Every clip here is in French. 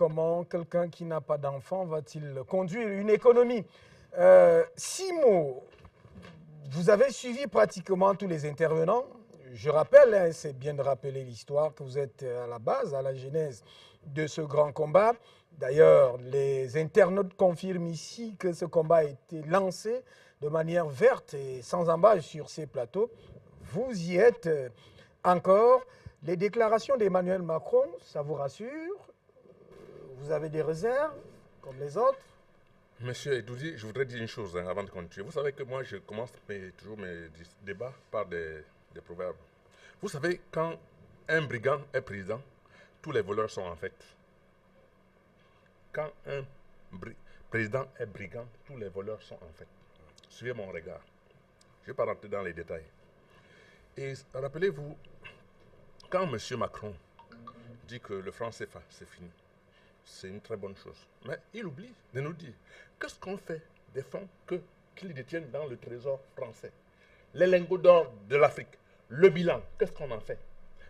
comment quelqu'un qui n'a pas d'enfant va-t-il conduire une économie? Simo, vous avez suivi pratiquement tous les intervenants. Je rappelle, hein, c'est bien de rappeler l'histoire, que vous êtes à la base, à la genèse de ce grand combat. D'ailleurs, les internautes confirment ici que ce combat a été lancé de manière verte et sans embâche sur ces plateaux. Vous y êtes encore. Les déclarations d'Emmanuel Macron, ça vous rassure? Vous avez des réserves, comme les autres? Monsieur Edoudi, je voudrais dire une chose hein, avant de continuer. Vous savez que moi, je commence toujours mes débats par des proverbes. Vous savez, quand un brigand est président, tous les voleurs sont en fait. Quand un président est brigand, tous les voleurs sont en fait. Suivez mon regard. Je ne vais pas rentrer dans les détails. Et rappelez-vous, quand M. Macron dit que le franc CFA, c'est fini, c'est une très bonne chose. Mais il oublie de nous dire qu'est-ce qu'on fait des fonds qu'ils détiennent dans le trésor français. Les lingots d'or de l'Afrique, le bilan, qu'est-ce qu'on en fait?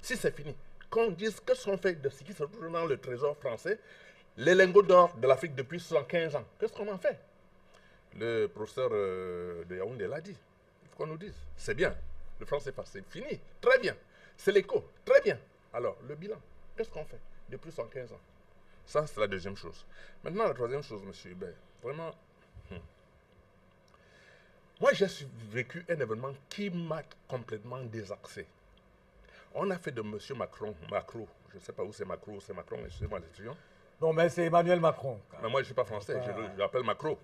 Si c'est fini, qu'on dise qu'est-ce qu'on fait de ce qui se trouve dans le trésor français, les lingots d'or de l'Afrique depuis 75 ans, qu'est-ce qu'on en fait? Le professeur de Yaoundé l'a dit. Il faut qu'on nous dise. C'est bien. Le franc CFA, c'est fini. Très bien. C'est l'écho. Très bien. Alors, le bilan, qu'est-ce qu'on fait depuis 115 ans? Ça, c'est la deuxième chose. Maintenant, la troisième chose, monsieur Hubert. Vraiment, moi, j'ai vécu un événement qui m'a complètement désaxé. On a fait de monsieur Macron, je ne sais pas où c'est Macron, excusez-moi l'expression. Non, mais c'est Emmanuel Macron. Mais moi, je ne suis pas français, je l'appelle Macron.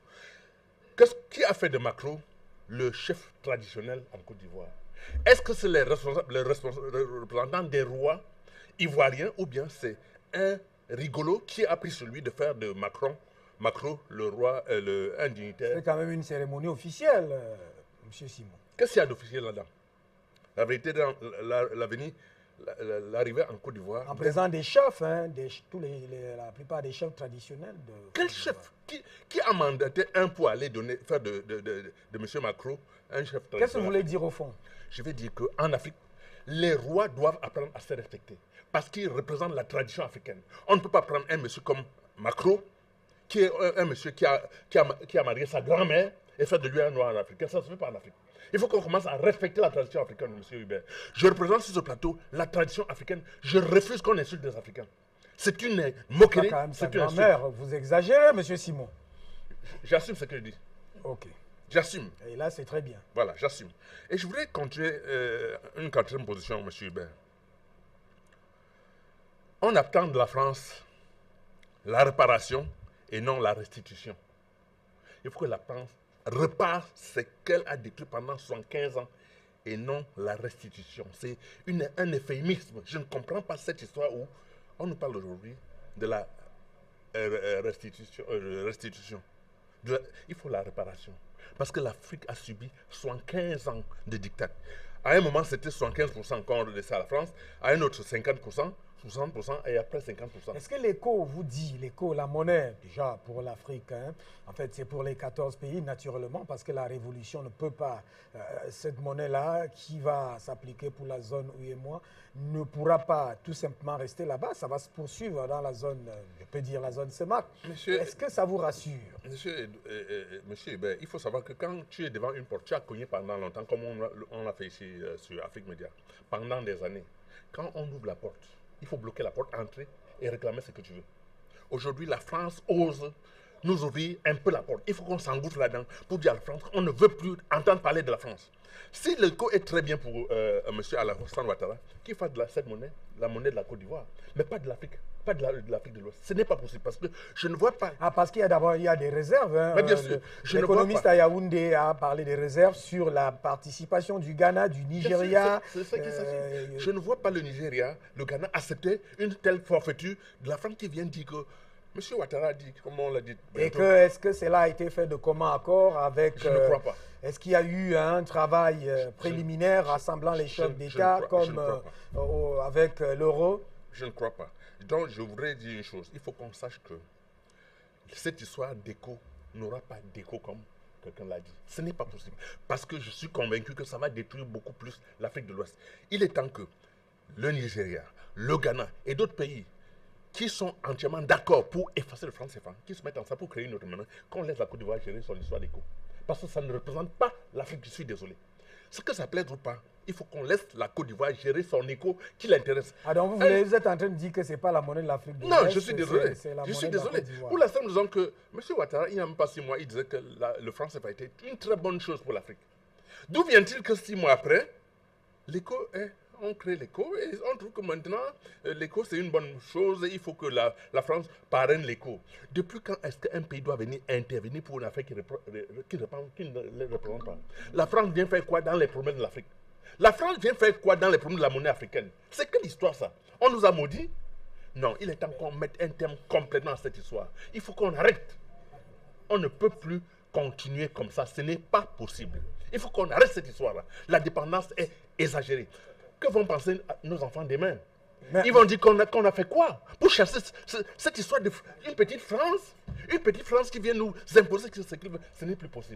Qui a fait de Macron le chef traditionnel en Côte d'Ivoire? Est-ce que c'est les représentants des rois ivoiriens ou bien c'est un rigolo qui a pris celui de faire de Macron le roi, un dignitaire? C'est quand même une cérémonie officielle, M. Simon. Qu'est-ce qu'il y a d'officiel là-dedans? La vérité, l'arrivée en Côte d'Ivoire. En présence des chefs, hein, la plupart des chefs traditionnels. Quel chef? Qui a mandaté un pour aller faire de M. Macron un chef traditionnel? Qu'est-ce que vous voulez dire au fond? Je vais dire qu'en Afrique, les rois doivent apprendre à se respecter parce qu'ils représentent la tradition africaine. On ne peut pas prendre un monsieur comme Macron, qui est un monsieur qui a marié sa grand-mère et faire de lui un noir africain. Ça ne se fait pas en Afrique. Il faut qu'on commence à respecter la tradition africaine, M. Hubert. Je représente sur ce plateau la tradition africaine. Je refuse qu'on insulte des Africains. C'est une moquerie. C'est une insulte. Vous exagérez, M. Simon. J'assume ce que je dis. Ok. J'assume. Et là, c'est très bien. Voilà, j'assume. Et je voudrais continuer une quatrième position, M. Hubert. On attend de la France la réparation et non la restitution. Il faut que la France repart ce qu'elle a détruit pendant 75 ans et non la restitution. C'est un euphémisme. Je ne comprends pas cette histoire où on nous parle aujourd'hui de la restitution. Il faut la réparation. Parce que l'Afrique a subi 75 ans de dictat. À un moment, c'était 75% quand on redescend à la France, à un autre 50%, 60% et après 50%. Est-ce que l'écho vous dit, l'écho, la monnaie, déjà pour l'Afrique, hein, en fait c'est pour les 14 pays naturellement, parce que la révolution ne peut pas, cette monnaie-là qui va s'appliquer pour la zone UEMOA, ne pourra pas tout simplement rester là-bas, ça va se poursuivre dans la zone, je peux dire la zone CEMAC. Est-ce que ça vous rassure? Monsieur, ben, il faut savoir que quand tu es devant une porte, tu as cogné pendant longtemps, comme on l'a fait ici sur Afrique Média, pendant des années. Quand on ouvre la porte, il faut bloquer la porte, entrer et réclamer ce que tu veux. Aujourd'hui, la France ose nous ouvrir un peu la porte. Il faut qu'on s'engouffre là-dedans pour dire à la France qu'on ne veut plus entendre parler de la France. Si le co est très bien pour M. Alassane Ouattara, qu'il fasse de cette monnaie, la monnaie de la Côte d'Ivoire, mais pas de l'Afrique, pas de l'Afrique de l'Ouest. Ce n'est pas possible parce que je ne vois pas. Ah, parce qu'il y a d'abord des réserves. Hein. Mais bien sûr. L'économiste à Yaoundé a parlé des réserves sur la participation du Ghana, du Nigeria. C'est ça qui s'agit. Je ne vois pas le Nigeria, le Ghana accepter une telle forfaiture de la France qui vient dire que M. Ouattara a dit, comme on l'a dit. Et est-ce que cela a été fait de commun accord avec... Je ne crois pas. Est-ce qu'il y a eu un travail préliminaire rassemblant les chefs d'État comme avec l'euro? Je ne crois pas. Donc je voudrais dire une chose. Il faut qu'on sache que cette histoire d'écho n'aura pas d'écho comme quelqu'un l'a dit. Ce n'est pas possible. Parce que je suis convaincu que ça va détruire beaucoup plus l'Afrique de l'Ouest. Il est temps que le Nigeria, le Ghana et d'autres pays qui sont entièrement d'accord pour effacer le franc CFA, qui se mettent ensemble pour créer une autre monnaie, qu'on laisse la Côte d'Ivoire gérer son histoire d'éco. Parce que ça ne représente pas l'Afrique, je suis désolé. Ce que ça plaise ou pas, il faut qu'on laisse la Côte d'Ivoire gérer son éco qui l'intéresse. Ah, donc vous êtes en train de dire que ce n'est pas la monnaie de l'Afrique de l'Ouest. Non, je suis désolé. Je suis désolé. Pour la simple raison que M. Ouattara, il n'y a même pas 6 mois, il disait que le franc CFA était une très bonne chose pour l'Afrique. D'où vient-il que 6 mois après, l'éco est... On crée l'éco et on trouve que maintenant, l'éco c'est une bonne chose et il faut que la France parraine l'éco. Depuis quand est-ce qu'un pays doit venir intervenir pour une affaire qui ne le représente pas? La France vient faire quoi dans les problèmes de l'Afrique? La France vient faire quoi dans les problèmes de la monnaie africaine? C'est quelle histoire ça? On nous a maudits? Non, il est temps qu'on mette un terme complètement à cette histoire. Il faut qu'on arrête. On ne peut plus continuer comme ça. Ce n'est pas possible. Il faut qu'on arrête cette histoire-là. La dépendance est exagérée. Que vont penser nos enfants demain? Ils vont dire qu'on a fait quoi pour chasser cette histoire d'une petite France? Une petite France qui vient nous imposer ce qu'il veut. Ce n'est plus possible.